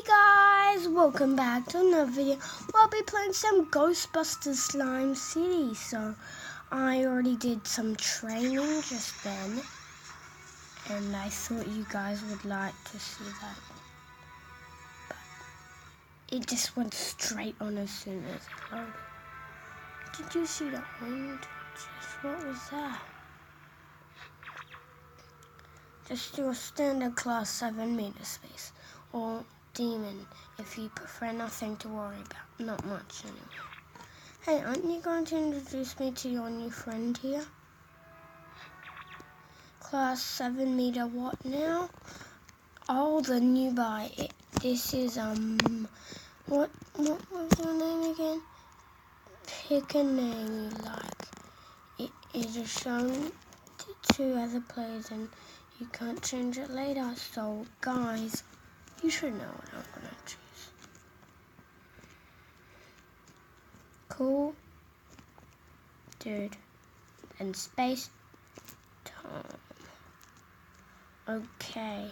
Guys, welcome back to another video. I'll be playing some Ghostbusters Slime City. So I already did some training just then, and I thought you guys would like to see that. But it just went straight on as soon as it loaded. Did you see that wind? What was that? Just your standard class 7 meter space, or demon if you prefer. Nothing to worry about, not much anyway. Hey, aren't you going to introduce me to your new friend here? Class 7 meter what now? Oh, the new guy. This is what was your name again? Pick a name you like. It is shown to other players and you can't change it later. So guys, you should know what I'm gonna choose. Cool dude and space Tom. Okay.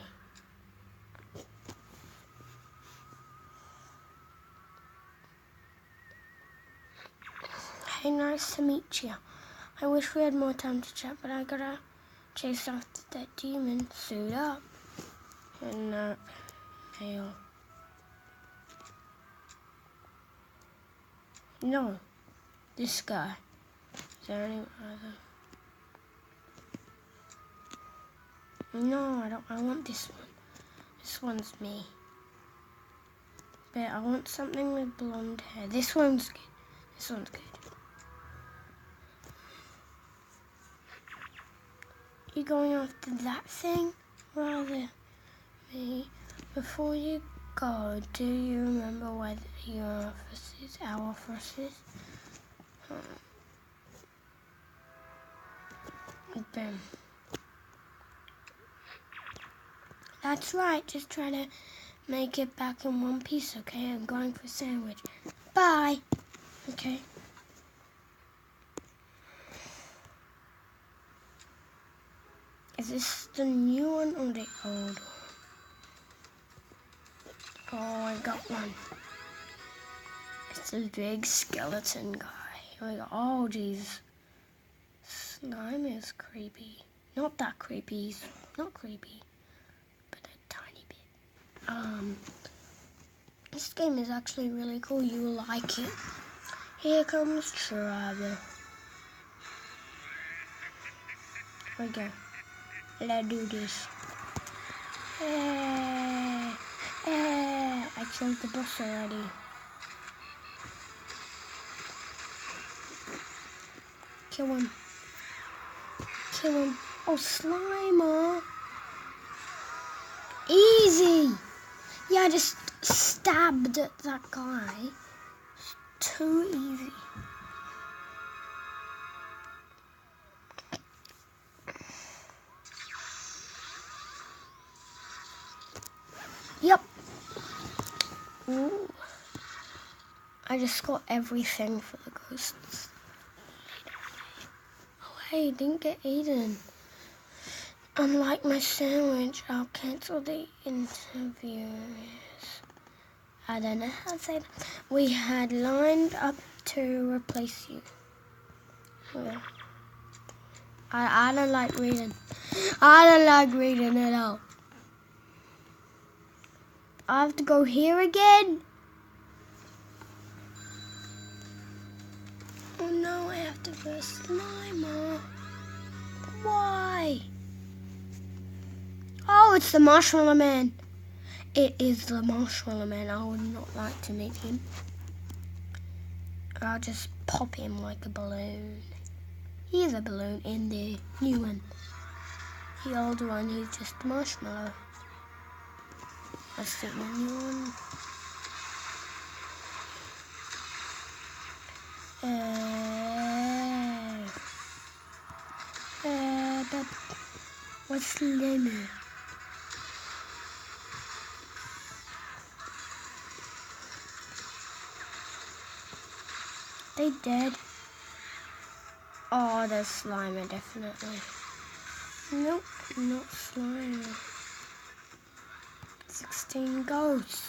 Hey, nice to meet you. I wish we had more time to chat, but I gotta chase after that demon. Suit up. And mail. No, this guy. Is there any other? No, I don't. I want this one. This one's me. But I want something with blonde hair. This one's good. This one's good. You going after that thing? Rather me. Before you go, do you remember where your office is? Our office is? Boom. That's right. Just try to make it back in one piece, okay? I'm going for a sandwich. Bye. Okay. Is this the new one or the old one? Oh, I got one. It's a big skeleton guy. Here we go. Oh, jeez. Slime is creepy. Not that creepy. He's not creepy, but a tiny bit. This game is actually really cool. You will like it. Here comes trouble. Here we go. Let's do this. I killed the boss already. Kill him. Kill him. Oh, Slimer. Easy. Yeah, I just stabbed that guy. It's too easy. Yep. Ooh. I just got everything for the ghosts. Oh, hey, didn't get eaten. Unlike my sandwich, I'll cancel the interviews. I don't know how to say that. We had lined up to replace you. Yeah. I don't like reading. I don't like reading at all. I have to go here again. Oh no, I have to first Slimer. Why? Oh, it's the Marshmallow Man. It is the Marshmallow Man. I would not like to meet him. I'll just pop him like a balloon. He's a balloon in the new one. The old one, he's just a marshmallow. Let's get the new one. But what's the limit? They dead? Oh, there's Slimer, definitely. Nope, not Slimer. 16 ghosts.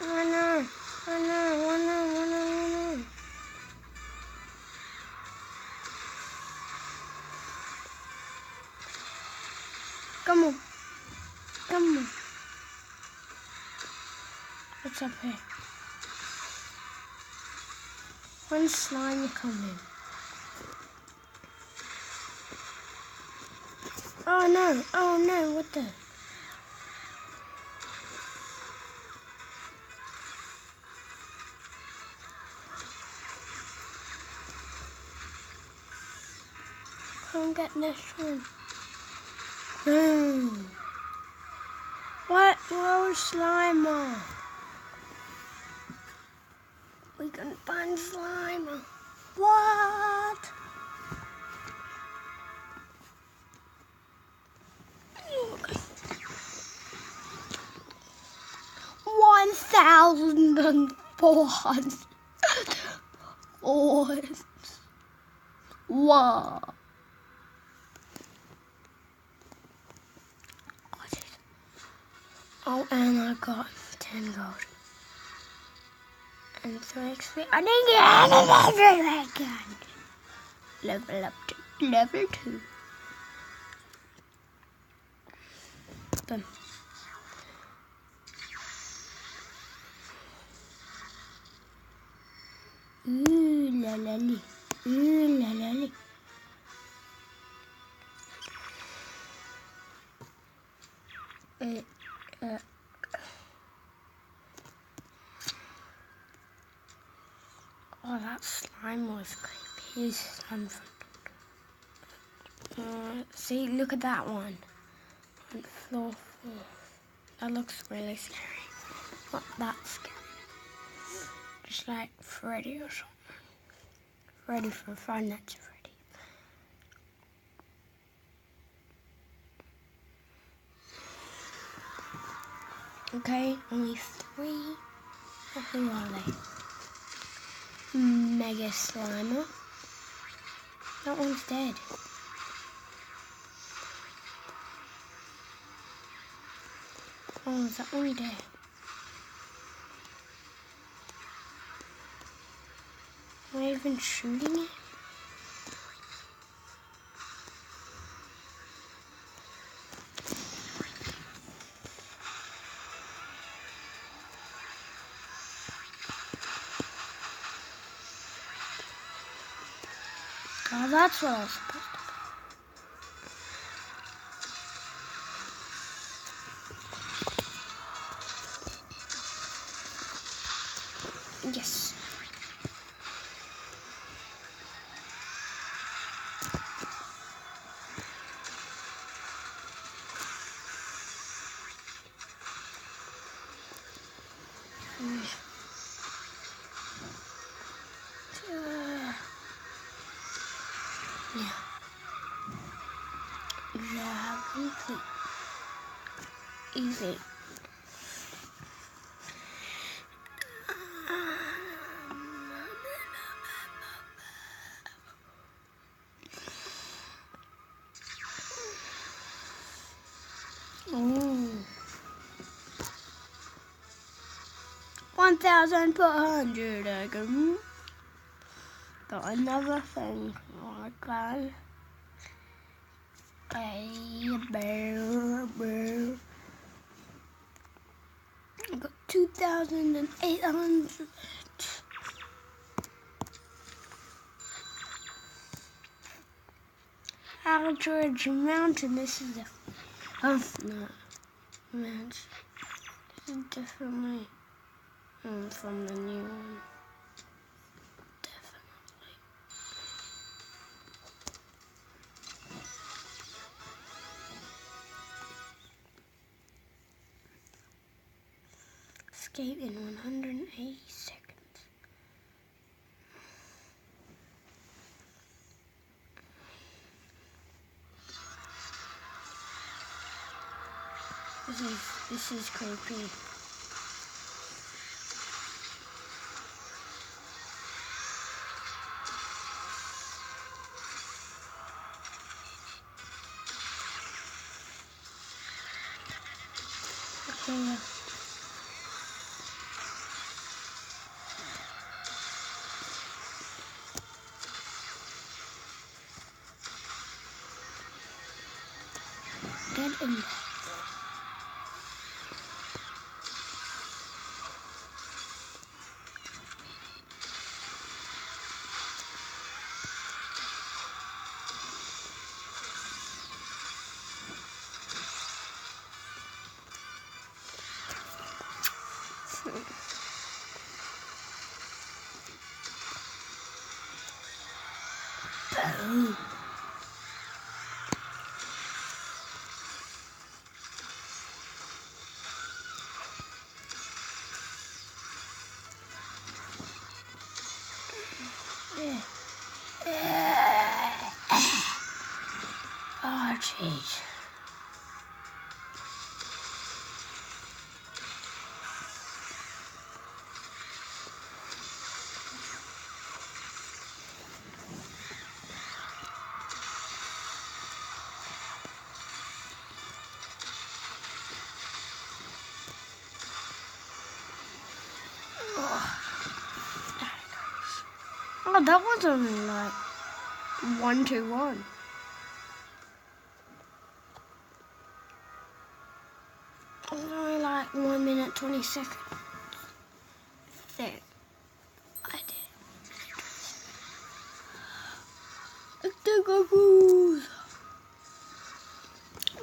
Oh no. Oh no. Oh no. Oh no. Oh no. Come on. Come on. What's up here? When slime coming? Oh no. Oh no. What the? Come get this one. Boom. What? Whoa, Slimer. We can find Slimer. What? Okay. 1,400. Whoa. Oh, and I got 10 gold. And 3 XP. I didn't get anything again. Level up to level 2. Boom. Ooh la la lee. Ooh la la lee. Oh, that slime was creepy. He's slime. See, look at that one. On floor 4. That looks really scary. Not that scary. Just like Freddy or something. Freddy from Five Nights at Freddy. Okay, only 3. Who are they? Mega Slimer. That one's dead. Oh, is that one dead? Am I even shooting it? Oh, that's what I was supposed to do. Yes. Yeah, complete. Easy. Ooh. 1,400 again. Got another thing. Oh my god. Bear. I got 2,800. Aldridge Mountain. This is a no, man. This is definitely from the new one. Definitely. Escape in 180 seconds. This is creepy. Okay. in there. Boom. Oh, jeez. Oh, that was only like 1-1. It was only like 1 minute 20 seconds. There, I did. The goggles.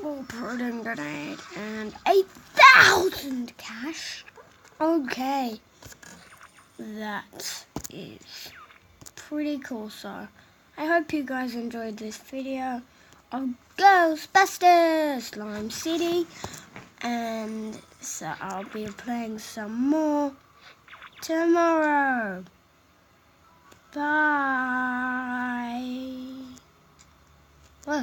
Oh, protein grenade and 8,000 cash. Okay, that is pretty cool. So I hope you guys enjoyed this video of Ghostbusters Slime City, and so I'll be playing some more tomorrow.